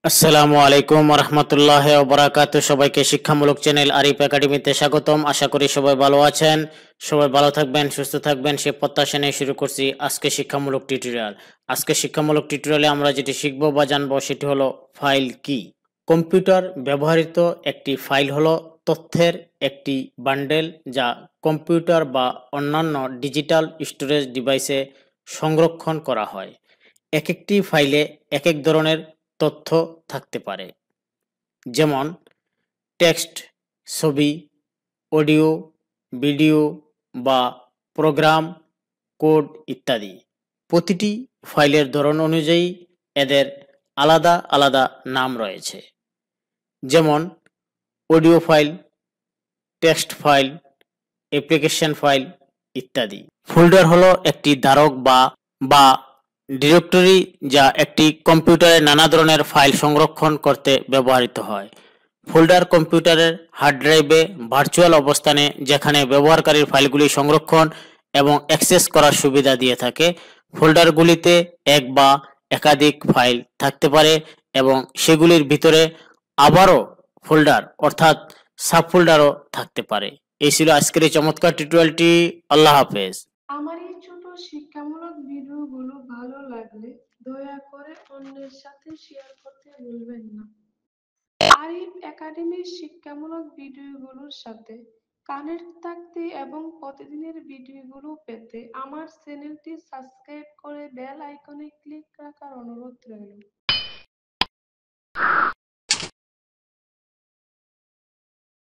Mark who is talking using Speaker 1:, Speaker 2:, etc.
Speaker 1: আসসালামু আলাইকুম রহমতুল্লাহ ওবরাকাত। সবাইকে শিক্ষামূলক চ্যানেল আরিফ একাডেমিতে স্বাগতম। আশা করি সবাই ভালো আছেন, সবাই ভালো থাকবেন, সুস্থ থাকবেন সে প্রত্যাশা নিয়ে শুরু করছি আজকে শিক্ষামূলক টিউটোরিয়াল। আজকে শিক্ষামূলক টিউটোরিয়ালে আমরা যেটি শিখব বা জানবো সেটি হলো ফাইল কি। কম্পিউটার ব্যবহৃত একটি ফাইল হলো তথ্যের একটি বান্ডেল যা কম্পিউটার বা অন্যান্য ডিজিটাল স্টোরেজ ডিভাইসে সংরক্ষণ করা হয়। এক একটি ফাইলে এক এক ধরনের তথ্য থাকতে পারে, যেমন টেক্সট, ছবি, অডিও, ভিডিও বা প্রোগ্রাম, কোড ইত্যাদি। প্রতিটি ফাইলের ধরন অনুযায়ী এদের আলাদা আলাদা নাম রয়েছে, যেমন audio file, text file, application file ইত্যাদি। ফোল্ডার হলো একটি ধারক বা বা ডিরেক্টরি যা একটি কম্পিউটারে নানা ধরনের ফাইল সংরক্ষণ করতে ব্যবহৃত হয়। ফোল্ডার কম্পিউটারের হার্ড ড্রাইভে ভার্চুয়াল অবস্থানে, যেখানে ব্যবহারকারীর ফাইলগুলি সংরক্ষণ এবং অ্যাক্সেস করার সুবিধা দিয়ে থাকে। ফোল্ডারগুলিতে এক বা একাধিক ফাইল থাকতে পারে এবং সেগুলির ভিতরে আবারও ফোল্ডার অর্থাৎ সাবফোল্ডারও থাকতে পারে। এই ছিল আজকের এই চমৎকার টিউটোরিয়ালটি। আল্লাহ হাফেজ।
Speaker 2: আমার এই ছোট শিক্ষামূলক ভিডিওগুলো ভালো লাগলে দয়া করে অন্যের সাথে শেয়ার করতে ভুলবেন না। আরিফ একাডেমির শিক্ষামূলক ভিডিওগুলোর সাথে কানেক্ট থাকতে এবং প্রতিদিনের ভিডিওগুলো পেতে আমার চ্যানেলটি সাবস্ক্রাইব করে বেল আইকনে ক্লিক রাখার অনুরোধ রইল।